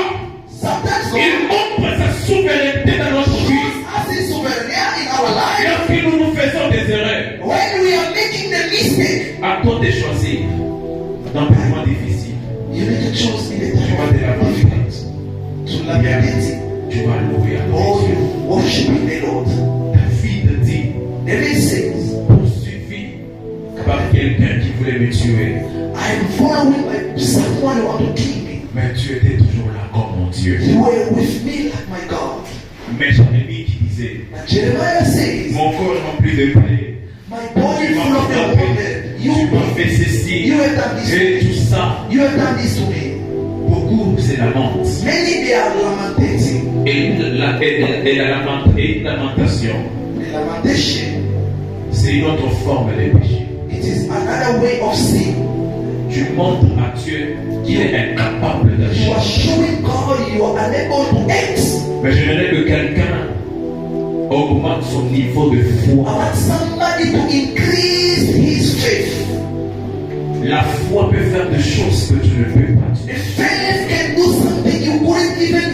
Sometimes God il montre sa souveraineté dans notre vie. shows us His sovereignty in our life. Lorsque nous faisons des erreurs, When we are making the mistake, à toi de choisir dans des moments difficiles. you need to choose in the Tu time vas of te lamenter. to lament it. Tu vas louer et Or adorer Dieu. you worshiping the Lord. David dit, David says, poursuivi par quelqu'un qui voulait me tuer. I am following by someone who want to kill me. Mais tu étais toujours là comme mon Dieu. You were with me like my God. Mais Jérémie qui disait, And Jeremiah says, mon corps rempli de plaies. my body Tu full m'as of the frappé. wounded. Tu m'as fait ceci. You have done this to Et me. tout ça, You have done this to me. beaucoup se lamentent. Many they are lamenting. Et la lamentation, The lamentation, c'est une autre forme de péché. it is another way of sin. Tu montres à Dieu qu'il est incapable You are d'agir. showing God you are unable to act. Mais j'aimerais que quelqu'un augmente son niveau de I foi. want somebody to increase his faith. La foi peut faire des choses que tu ne peux pas. The faith can do something you couldn't even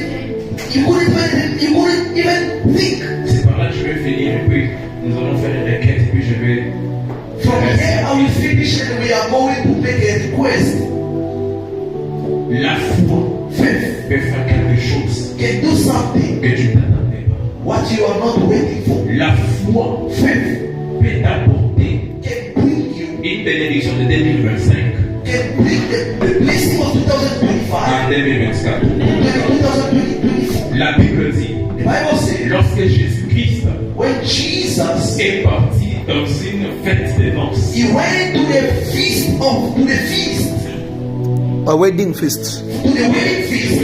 think. C'est par là que je vais finir et puis nous allons faire une requête et puis je vais. From here, I will finish and we are going to make a request. La foi Faith peut faire quelque chose can do something que tu ne t'attendais pas. what you are not waiting for. La foi Faith peut t'apporter can bring you, une bénédiction de 2025 can bring the blessing of 2025 en 2024. to 2024. La Bible dit, The Bible says, Lorsque Jésus-Christ when Jesus est parti dans une fête des noces, he went to the feast, A wedding feast. to the wedding feast.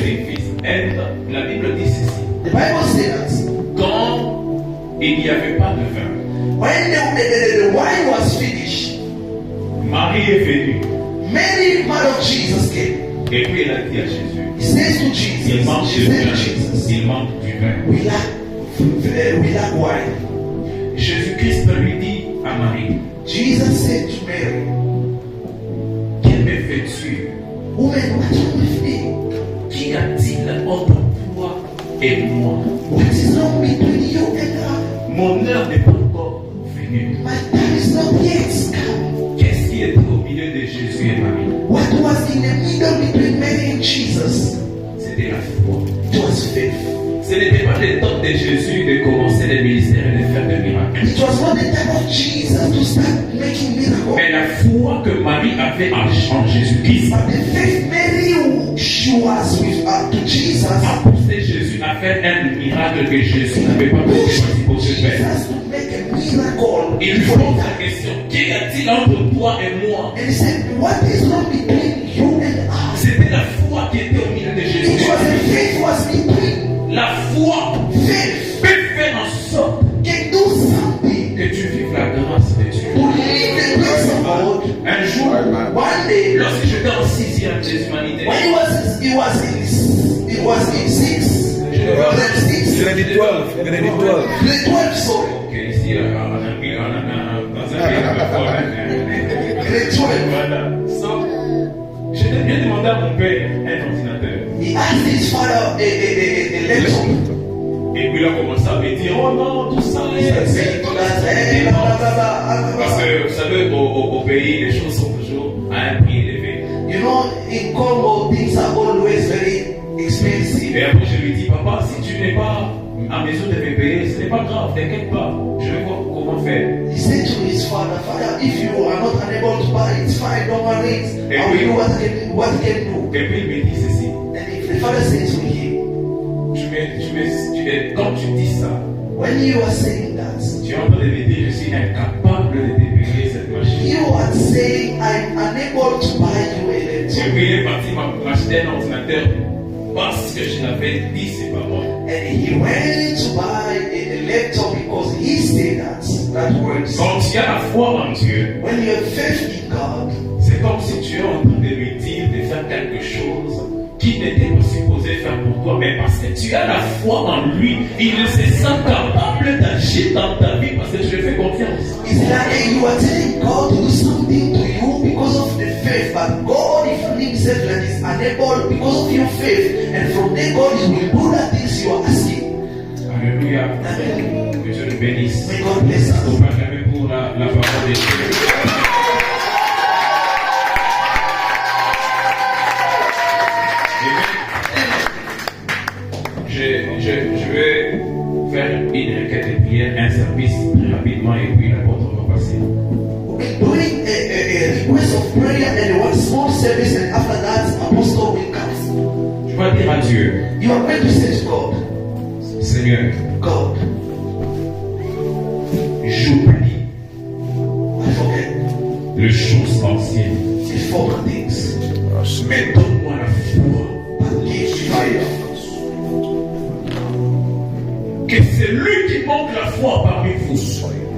et la Bible dit ceci. The Bible says Quand il n'y avait pas de vin, when the wine was finished, Marie est venue Mary, mother of Jesus, came. et puis elle a dit à Jésus, He says to il Jesus, manque she du said to vin, Jesus, il manque du vin. we lack wine. Jésus-Christ lui dit à Marie, Jesus said to Mary, quel me fais-tu? woman, what's wrong with me? Qu'y a-t-il entre toi et moi? What is wrong between you and I? Mon heure n'est pas encore venue. My time is not yet come. Qu'est-ce qui était au milieu de Jésus et Marie? What was in the middle between Mary and Jesus? C'était la foi. It was faith. Ce n'était pas le temps de Jésus de commencer les ministères et de faire des miracles. It was not the time of Jesus to start making miracles. Mais la foi que Marie avait en Jésus-Christ But the faith Mary she was with to Jesus a poussé Jésus à faire un miracle que Jésus n'avait pas pu pour se faire. Jesus to make a miracle. Il lui pose la question, qu'y a-t-il entre toi et moi? And he said, what is wrong between you and I? C'était la foi qui était au milieu de It Jésus. was the faith was between La foi faith peut faire en sorte can do something que tu vives la grâce de Dieu. to live the grace of God. Un jour, One day, lorsque j'étais en 6e des humanités, when he was in six, grade six, Grade 12. Grade 12. grade 12, sorry, ok, ici, dans un pays anglophone, grade 12. voilà. So, j'ai bien demandé à mon père un ordinateur. He asked his father a laptop. Et puis il a commencé à me dire, oh non, tout ça est. Parce que vous savez, au pays, les choses sont toujours à un prix élevé. You know, in Congo, things are always very expensive. Et après, je lui dis, papa, si tu n'es pas à mesure de me payer, ce n'est pas grave, t'inquiète pas. Je vais voir comment faire. He said to his father, Father, if you are not unable to buy, it's fine, don't worry. I will do what I can do. Et puis il me dit ceci. And if the father says to him, Quand tu dis ça, when you are saying that, tu es en train de me dire, je suis incapable de te payer cette machine. you are saying, I'm unable to buy you a Et laptop. puis il est parti m'acheter un ordinateur parce que je l'avais dit, c'est pas moi. And he went to buy a laptop because he said that words. Quand tu as la foi en Dieu, When you have faith in God, c'est comme si tu es en train de lui dire de faire quelque chose qui n'était pas supposé faire pour toi, mais parce que tu as la foi en lui, il se sent capable d'agir dans ta vie parce que tu lui fais confiance. it's like you are telling God to do something to you because of the faith, but God is himself that is unable because of your faith, and from there God will do the things you are asking. Alléluia. Amen. Que Dieu le bénisse. May God bless us. On va jamais pour la parole de Dieu. Je vais faire une requête de prière, un service très rapidement et puis l'apôtre va passer. Doing a request of prayer and one small service, and after that, apostle will come. Je vais dire à Dieu, You are going to say to God, Seigneur, God, j'oublie I forget les choses anciennes, the former things, mais donne-moi la foi but give me fire. que c'est lui qui manque la foi parmi vous.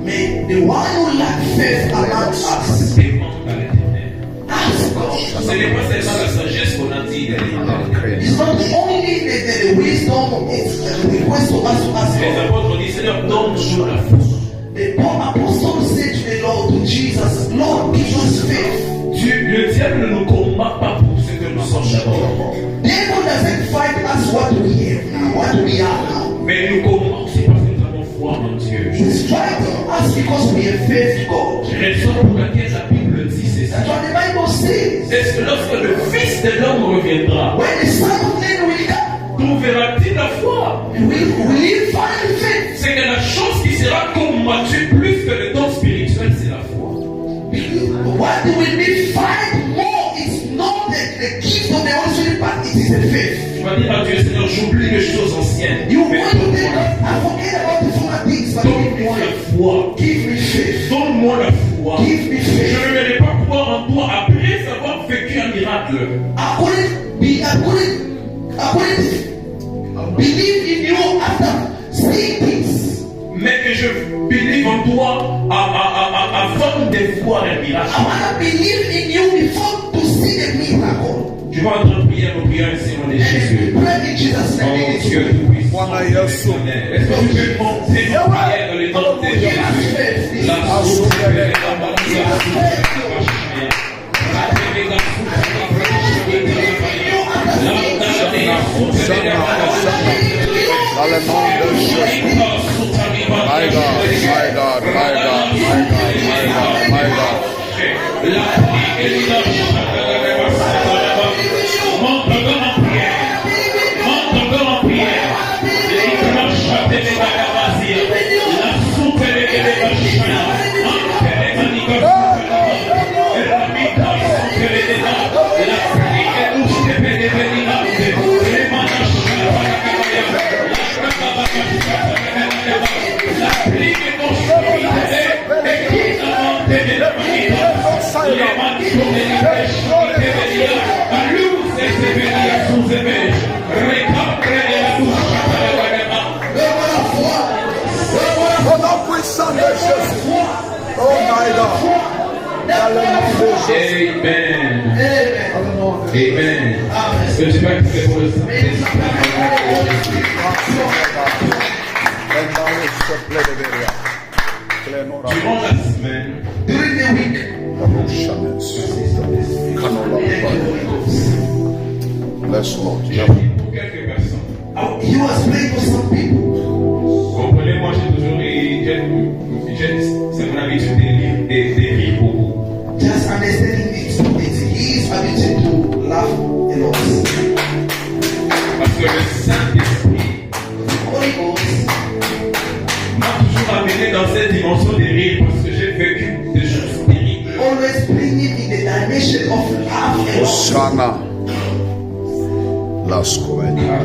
May the one who lack faith among us Demande à l'Éternel. ask God. Ce n'est pas seulement la sagesse qu'on a dit de l'Éternel. It's not only the wisdom, it's the request of us to ask Les God. apôtres disent, Seigneur, donne-nous la foi. The apostle said to the Lord, to Jesus, Lord, give us faith. Le diable ne nous combat pas pour ce que nous sommes d'abord. Devil doesn't fight us what we have now, what we are now. Mais nous combat aussi parce que nous avons foi en Dieu. He's fighting us because we have faith in God. Raison pour laquelle la Bible dit c'est ça. That's what the Bible says. Est-ce que lorsque le Fils de l'homme reviendra, When the Son of Man will come, trouvera-t-il la foi? will he find faith? C'est que la chose qui sera combattue plus que le don spirituel, c'est la foi. What will be fight more is not the gift of the Holy Spirit, but it is the faith. Tu vas dire à Dieu, Seigneur, j'oublie les choses anciennes. You Mais want to donne-moi tell la God, foi. I forget after seeing this, mais que je believe en toi avant de voir un miracle. I want to believe in you before to see the miracle. Tu vas entendre prier nos prières ici, mon Jésus. Pray in Jesus' Oh name. Dieu tout-puissant. Bwana Yesu. Est-ce que tu peux monter nos prières dans les noms de Jésus? La soupe de la balance. Dans le nom de Jésus. My God, my God, my God, my God, my God, my God. Monte encore en prière. Monte encore en prière. Les cloches de la vazia. La soupe de la vachana. La Au nom puissant de Jésus. Oh my God. Dans le nom de Jésus. Amen. Dans le nom de Jésus. Amen. Je ne sais pas qui c'est pour le Saint-Esprit. Durant la semaine, During the week, Bless Lord. j'ai prié pour quelques personnes. he was praying for some people. Comprenez-moi, j'ai toujours c'est mon habitude de rire beaucoup. Just understanding it, he is habitual to laugh a lot. Parce que le Saint-Esprit Holy Ghost m'a toujours amené dans cette dimension de rire parce que j'ai vécu des choses terribles. always bring it in the dimension of laugh a lot. Hosanna. Las Coveñas.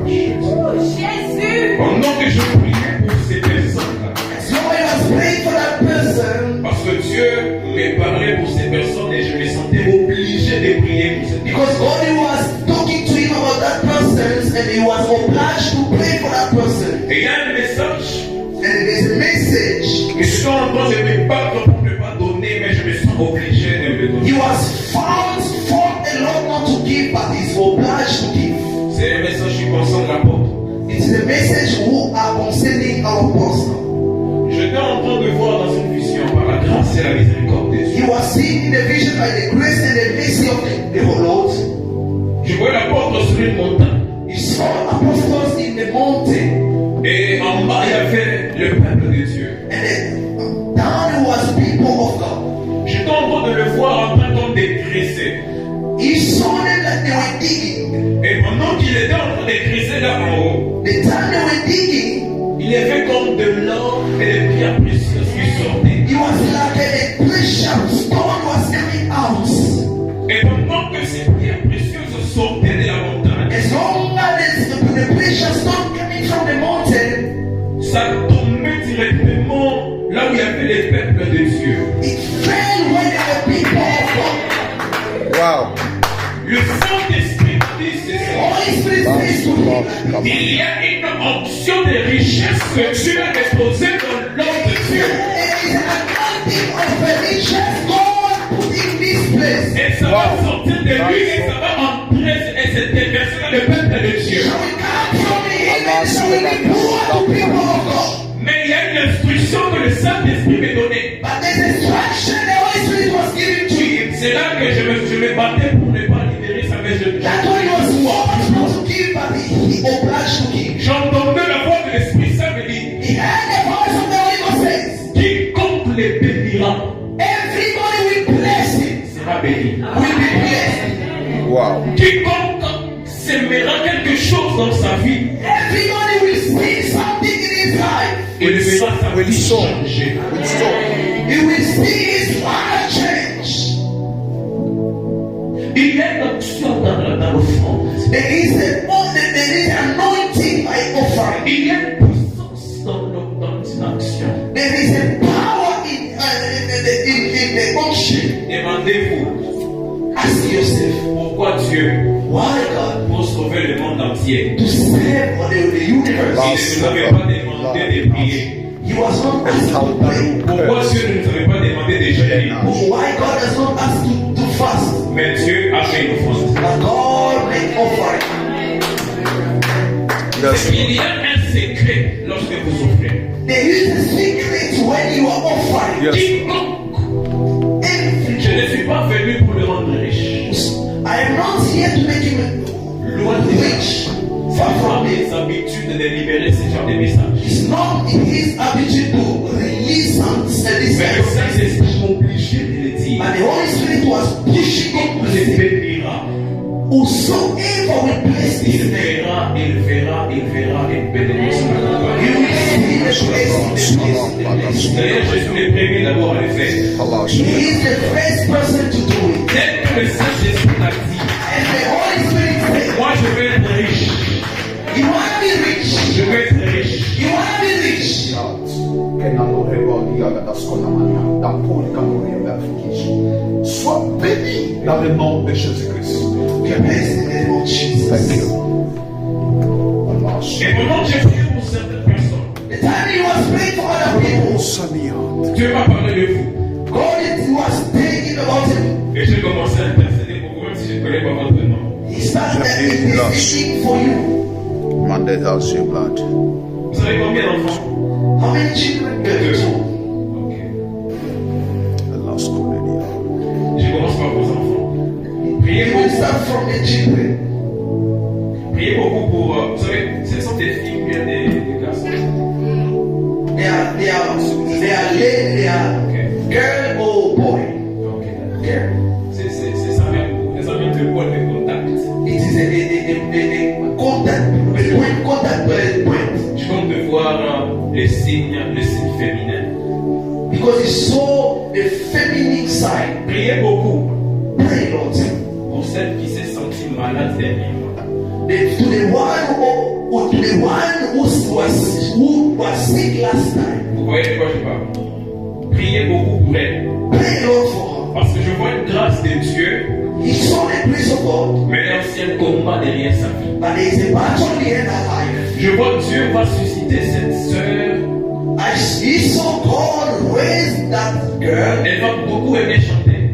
Jésus. Pendant que je priais pour ces personnes-là, So when I was praying for that person, parce que Dieu me parlait pour ces personnes et je me sentais obligé de prier pour ces because personnes. God was talking to him about that person and he was obliged to pray for that person. Et il y a un message And it is a message. que je suis en train de me battre pour ne pas donner, mais je me sens obligé de le He donner. was fought a lot not to give, but he's obliged to give. C'est un message qui concerne l'apôtre. It is a message who are concerning our pastor. J'étais en train de voir dans une vision par la grâce et la miséricorde de He Dieu. was seen in the vision by the grace and the mercy of the Lord. Je voyais l'apôtre sur une montagne. He saw apostles in the mountain, Et en bas, il y avait le peuple de Dieu. and then down was people of God. J'étais en train de le voir en train de dégraisser. He saw them like they were digging. Et pendant qu'il était en train de dégraisser là en haut, The time they were digging, il y avait comme de l'or et des pierres précieuses qui sortaient. it was like a precious stone was coming out. Et pendant que ces pierres précieuses sortaient de la montagne, As long as the precious stone coming from the mountain, ça tombait directement là où il y avait les peuples de Dieu. it fell where there were people of God. Wow. Le Saint-Esprit dit ceci. Holy Spirit says to him, Il y a une onction de richesse que Dieu a déposée dans l'homme de Dieu. there is an anointing of riches God put in this place. Et ça va sortir de lui et ça va entrer et se déverser dans le peuple de Dieu. Shall we come from him and shall we be poor to people of God? Mais il y a une instruction que le Saint-Esprit m'a donnée. But there's instruction the Holy Spirit was giving to him. C'est là que je me battais pour ne pas libérer sa maison. That's why he was forced not to give, but he obliged to give. J'entendais la voix de l'Esprit Saint me dire, He heard the voice of the Holy Ghost says, quiconque les bénira everybody will bless him, sera béni. will be blessed. Wow. Quiconque sèmera quelque chose dans sa vie, Everybody will see something in his life. il verra sa Will vie sow. changer. Will sow. He will see his life change. Il y a une onction dans l'offrande. There is anointing by offering. Il y a une puissance dans une action. There is a power in the unction. Demandez-vous Ask yourself, pourquoi Dieu, why God? pour sauver le monde entière. to save the universe. Il ne nous avait pas demandé de prier. He was not asked to pray. Pourquoi Dieu ne nous avait pas demandé de jeûner? Why God does not ask you to fast? Mais Dieu a fait une offrande. But God made offering. Yes, Il y a un secret lorsque vous offrez. There is a secret when you are offering. yes. Quiconque, Every je ne suis pas venu pour le rendre riche. I am not here to make him Loin de rich. Far C'est from pas it. mes habitudes de libérer ce genre de messages. It's not his habitude to release this Mais le message. Saint-Esprit m'a obligé de le dire. But the Holy Spirit was pushing it to Il say, bénira. whosoever will bless Il this man, verra une bénédiction. you will see the blessing, the blessing. D'ailleurs, je suis le premier d'abord à le faire. Allah, He is the first person to do it. Dès que le Saint-Esprit m'a dit, And the Holy Spirit said, moi je veux être riche. you want to be rich? Je veux être riche. You want to be rich? Sois béni dans le nom de Jésus-Christ. Be blessed in the name of Jesus. Thank you. Allah, Et pendant que j'ai prié pour certaines personnes, The time he was praying for other people, Dieu m'a parlé de vous. was thinking about him. Et j'ai commencé à intercéder pour vous, même si je ne connais pas votre nom. He started interceding for you. Monday has your blood. Vous savez combien d'enfants? How many children do you have? Ok. Allah, Skoledia. Je commence par vos enfants. Priez He will beaucoup. start from the children. Priez beaucoup pour. Vous savez, ce sont des filles ou bien des garçons. They are Ok. girl or boy. Ok. Girl. C'est ça même. Ça vient de point de contact. It is a contact point. Je compte de voir le signe féminin. Because he saw the feminine side. Priez beaucoup Pray, Lord. pour celle qui s'est sentie malade dernièrement. To the one who was sick last time. Vous voyez de quoi je parle? Priez beaucoup pour elle. Pray, Lord, for Parce que je vois une grâce de Dieu, her. He saw the grace of God, mais un combat derrière sa vie. but there is a battle behind her life. Je vois Dieu va susciter cette sœur. As he saw God raise that girl, Elle va beaucoup aimer chanter.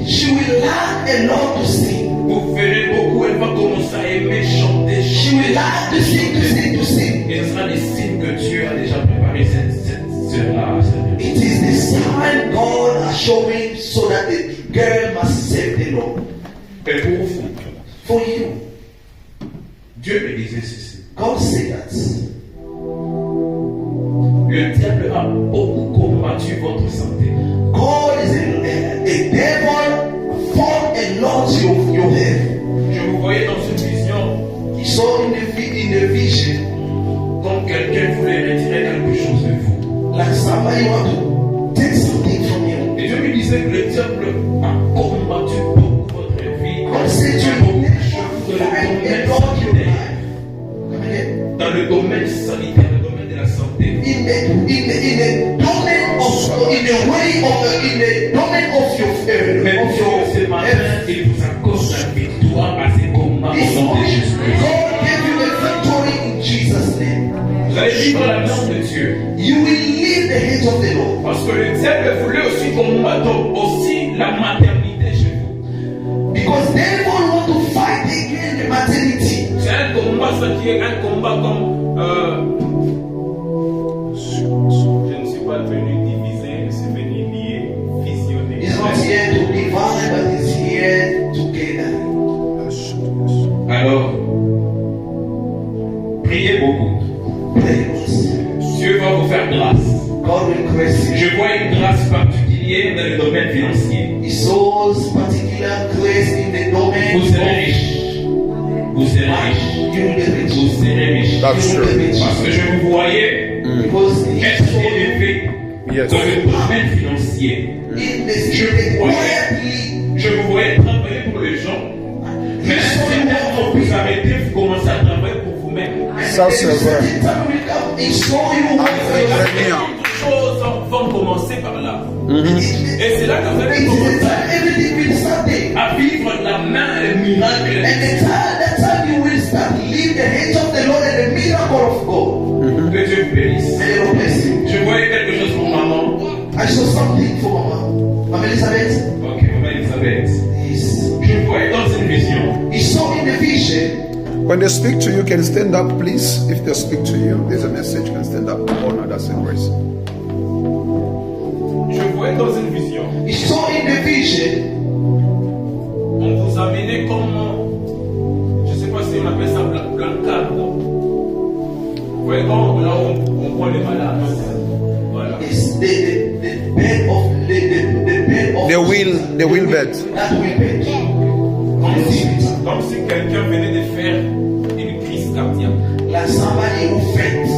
she will learn a lot to sing. Vous verrez beaucoup, elle va commencer à aimer chanter. She will learn to sing. Et ce sera des signes que Dieu a déjà préparé cette sœur-là. It is the sign God has shown him so that the girl must save the Lord. Et pour vous, For you, Dieu me disait ceci. God said that. Le diable a beaucoup combattu votre santé. God is a devil fought a lot your health. Je vous voyais dans une vision He saw in the vision comme quelqu'un voulait retirer quelque chose de vous. like somebody want to take something from you. Et Dieu me disait que le diable a combattu beaucoup votre vie. God said to Beaucoup you, de choses dans le domaine sanitaire, dans le domaine de la santé. in the domain of your Mais ce matin, health. il vous accorde la victoire à ces combats This au nom de morning, Jésus-Christ. God gave you a victory in Jesus' name. Vous allez vivre la main de Dieu. You will leave the hands of the Lord. Parce que le diable voulait aussi combattre aussi la maternité chez vous. Because devil want to fight against the maternity. C'est un combat, ça qui est un combat comme. Je ne suis pas venu diviser, je suis venu lier, fusionner. He's not here to divide, but he's here together. Alors, priez beaucoup. Pray, Lord. Dieu va vous faire grâce. God will grace you. Je vois une grâce particulière dans le domaine financier. He shows particular grace in the domain Vous serez of riche. Vous serez riche. you will be rich. Vous serez riche. That's You will be rich. Parce que je vous voyais Because he être showed élevé Yes. dans le domaine financier. in the spirit quietly. Je vous voyais travailler pour les gens. Mais à un certain moment, vous arrêtez, vous commencez à travailler pour vous-même. Ça, c'est vrai. He show you Toutes choses vont commencer par là. Et c'est là que vous allez It's the commencer time everything will start there. à vivre la main, le miracle. And the time you will start living the hands of the Lord and the miracle of God. Que Dieu vous bénisse. May the Lord bless you. Je voyais quelque chose pour maman. I saw something for Mama. Mama Elizabeth. Ok, maman Elisabeth. Yes. Je voyais dans une vision. He saw in the vision. When they speak to you, can stand up, please. If they speak to you, there's a message. Can stand up. Honor, that's a grace. Je voyais dans une vision. He saw in the vision. On vous amenait comme, je ne sais pas si on appelle ça blancard. Vous voyez quand là on prend les malades. Voilà. It's the bed of The wheel bed. that wheel bed. Comme si quelqu'un venait de faire une crise cardiaque. Like somebody who faint.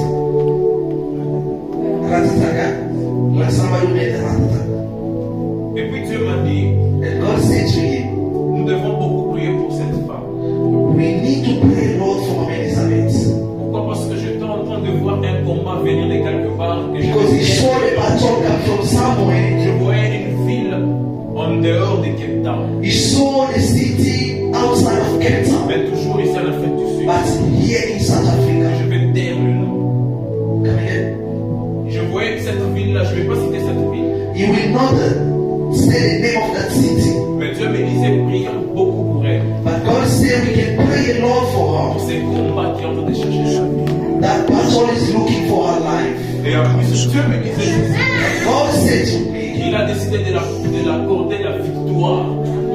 Ratataka. Like somebody who made a ratataka. Et puis Dieu m'a dit, And God said to him, nous devons beaucoup prier pour cette femme. we need to pray, Lord, for Mama Elizabeth. Pourquoi? Parce que j'étais en train de voir un combat venir de quelque part. Et Because he saw the battle come from somewhere. je voyais une ville en dehors de Cape Town. He saw the city outside of Cape Town. Mais toujours ici en Afrique du Sud. But here in South Je Africa. vais taire le nom. Come again. Je voyais que cette ville-là, je ne vais pas citer cette ville. You will not say the name of that city. Mais Dieu me disait, prions beaucoup pour elle. But God said we can pray a lot for Pour her. ces combats qui est en train de chercher sa vie. That battle is looking for her life. Et en plus, Dieu me disait God said to me, qu'il a décidé de l'accorder la victoire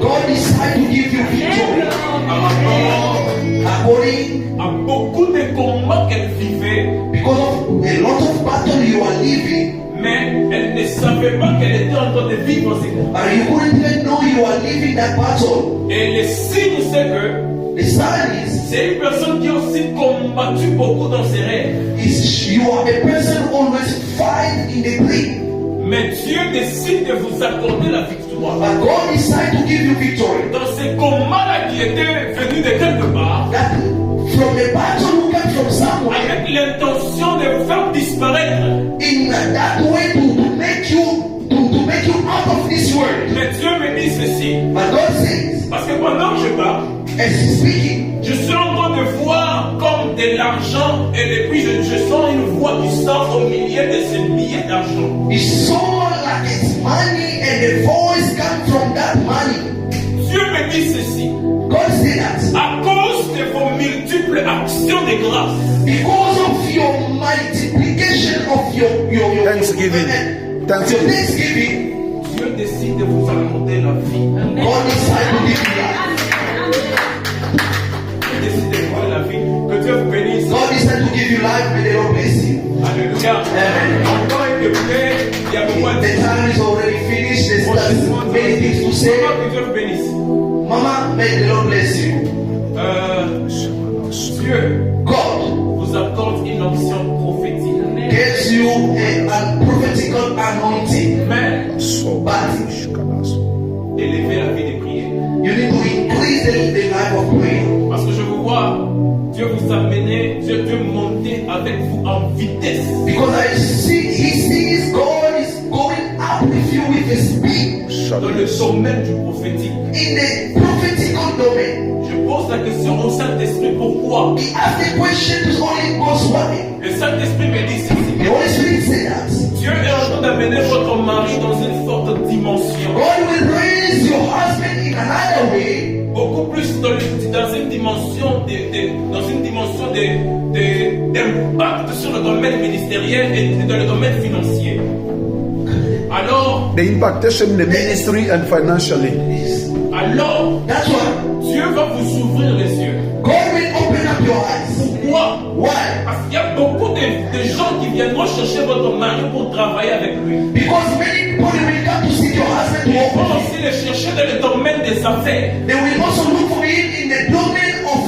God decided to give you victory par rapport according à beaucoup de combats qu'elle vivait, because of a lot of battle you are living, mais elle ne savait pas qu'elle était en train de vivre ces combats. but you couldn't even know you are living that battle. Et le signe, c'est que The sign is c'est une personne qui a aussi combattu beaucoup dans ses rêves. you are a person who always fight in the dream. Mais Dieu décide de vous accorder la victoire. But God decided to give you victory. Dans ces combats-là qui étaient venus de quelque part, That from the battle who came from somewhere, avec l'intention de vous faire disparaître. in that way to make you out of this world. Mais Dieu me dit ceci. But God says, Parce que pendant que je parle, as He's speaking, je suis en train de voir comme de l'argent et puis je sens une voix qui sort au milieu de ces billets d'argent. He saw like it's money and the voice come from that money. Dieu me dit ceci. God said that À cause de vos multiples actions de grâce, because of your multiplication of your Thanksgiving. your thanksgiving, Dieu décide de vous accorder la vie. God decided to give you life. Dieu décide de vous donner la vie. Que Dieu vous bénisse. God decided to give you life, may the Lord bless you. Alléluia. Encore une député, il y a beaucoup de The time is already finished. There's many things to say. Que Dieu vous bénisse. Mama, may the Lord bless you. Dieu God vous accorde une onction prophétique. gives you a prophetical anointing, Mais So élevez la vie de prière. you need to increase the life of prayer. Parce que je vous vois, Dieu vous amener, Dieu monter avec vous en vitesse. Because he sees God is going up with you with the speed Dans le domaine du prophétique. in the prophetical domain. Je pose la question au Saint-Esprit, pourquoi? He asked the question to Holy Ghost why. Le Saint-Esprit me dit ceci. The Holy Spirit said that Dieu est en train d'amener votre mari dans une forte dimension. God will raise your husband in another way, Beaucoup plus dans une dimension d'impact sur le domaine ministériel et dans le domaine financier. Alors, the impactation in the ministry and financially. alors, that's why Dieu va vous ouvrir les yeux. God will open up your eyes. Pourquoi? Why? Parce qu'il y a beaucoup de gens qui viendront chercher votre mari pour travailler avec lui. Because many people will come to see your husband to Ils vont open. aussi le chercher dans le domaine des affaires. They will also look for him in the domain of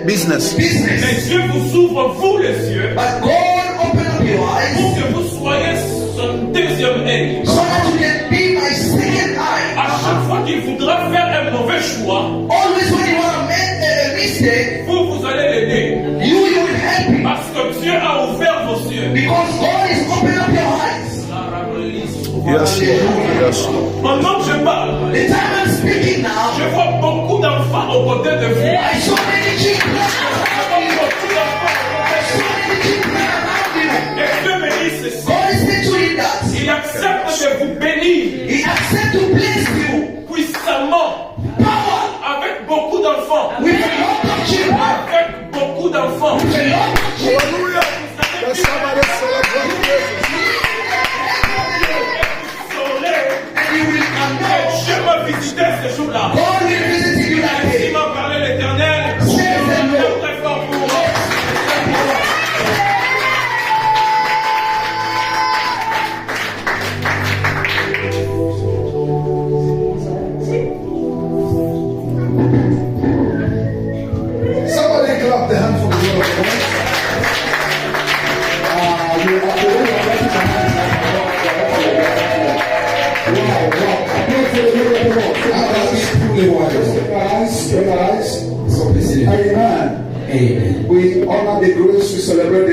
Business. Mais business. Dieu vous ouvre vous les yeux But God open up your pour eyes que vous soyez son deuxième œil. so that you can be my second eye. À chaque fois qu'il voudra faire un mauvais choix, Always when you want to make a mistake, vous allez l'aider. you will help him. Parce que Dieu a ouvert vos yeux. Because God is opening up your eyes. Yes, Lord. Yes, Lord. Pendant que je parle, The time I'm speaking now, je vois beaucoup d'enfants aux côtés de vous. I saw many children. Beaucoup d'enfants So many children around you. et Dieu bénisse ceci. God is doing that. Il accepte de vous bénir He accepts to bless you. puissamment Power. avec beaucoup d'enfants. With a lot of children. Avec beaucoup d'enfants. With a lot of children. Hallelujah. Let somebody celebrate Jesus. And you will anoint. Je me visitais ce jour-là. God will visit you that Il day. m'a parlé l'Éternel. Très fort pour moi. Somebody clap the hand for the Lord of God. You are the one who has the hand. Wow, wow. Applause for the Lord of God. Open your eyes. Amen. We honor the grace, we celebrate the